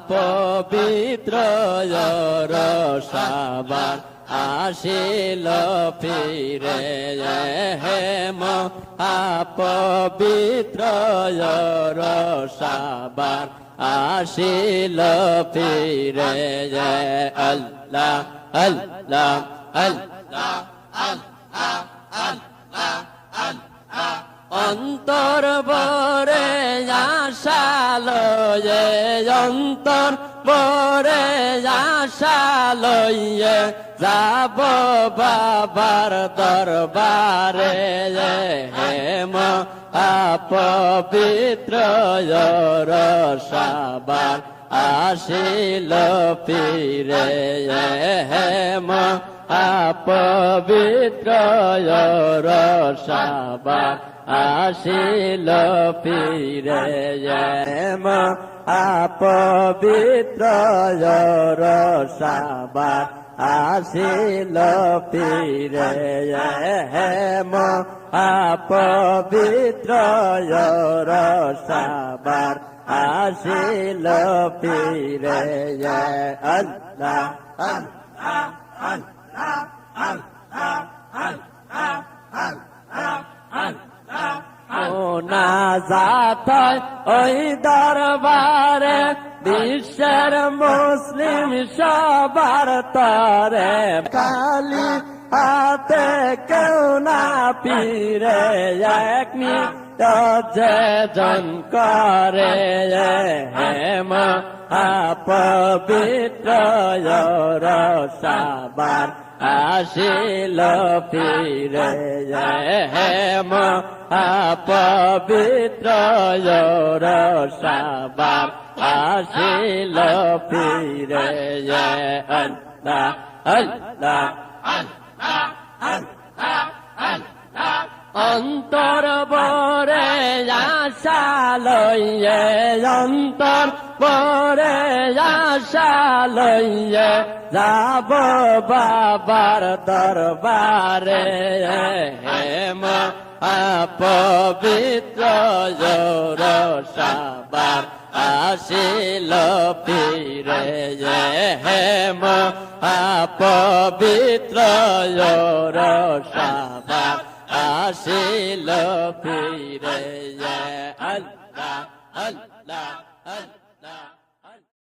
মহাপবিত্র রসাবার আসিল ফিরে হে মহাপবিত্র রসাবার আসিল ফিরে আল্লাহ আল্লাহ আল্লাহ আল্লাহ আল্লাহ আল্লাহ অন্তর বরে আশালো অন্তর বরে আশালো যাব বাবার দরবারে হে মহাপবিত্র রসাবার আসিল ফিরে হে মহাপবিত্র রসাবার আসিল ফিরে মহাপবিত্র রসাবার আসিল ফিরে হে মহাপবিত্র রসাবার আসিল ফিরে আল্লাহ আল্লাহ আল্লাহ আল্লাহ আল্লাহ আল্লাহ মোনাজাত ওই দরবারে বিশ্বের মুসলিম সবার তরে খালি হাতে কেউ না ফিরে এক যে জন করে হে মহাপবিত্র রসাবার আসিল ফিরে হে মহাপবিত্র রসাবার আসিল ফিরে আল্লাহ আল্লাহ আল্লাহ আল্লাহ আল্লাহ অন্তর বরে আশা লইয়ে অন্তর বরে আশা লইয়ে যাব বাবার দরবারে হে মহাপবিত্র রসাবার আসিল ফিরে হে মহাপবিত্র রসাবার আসিল ফিরে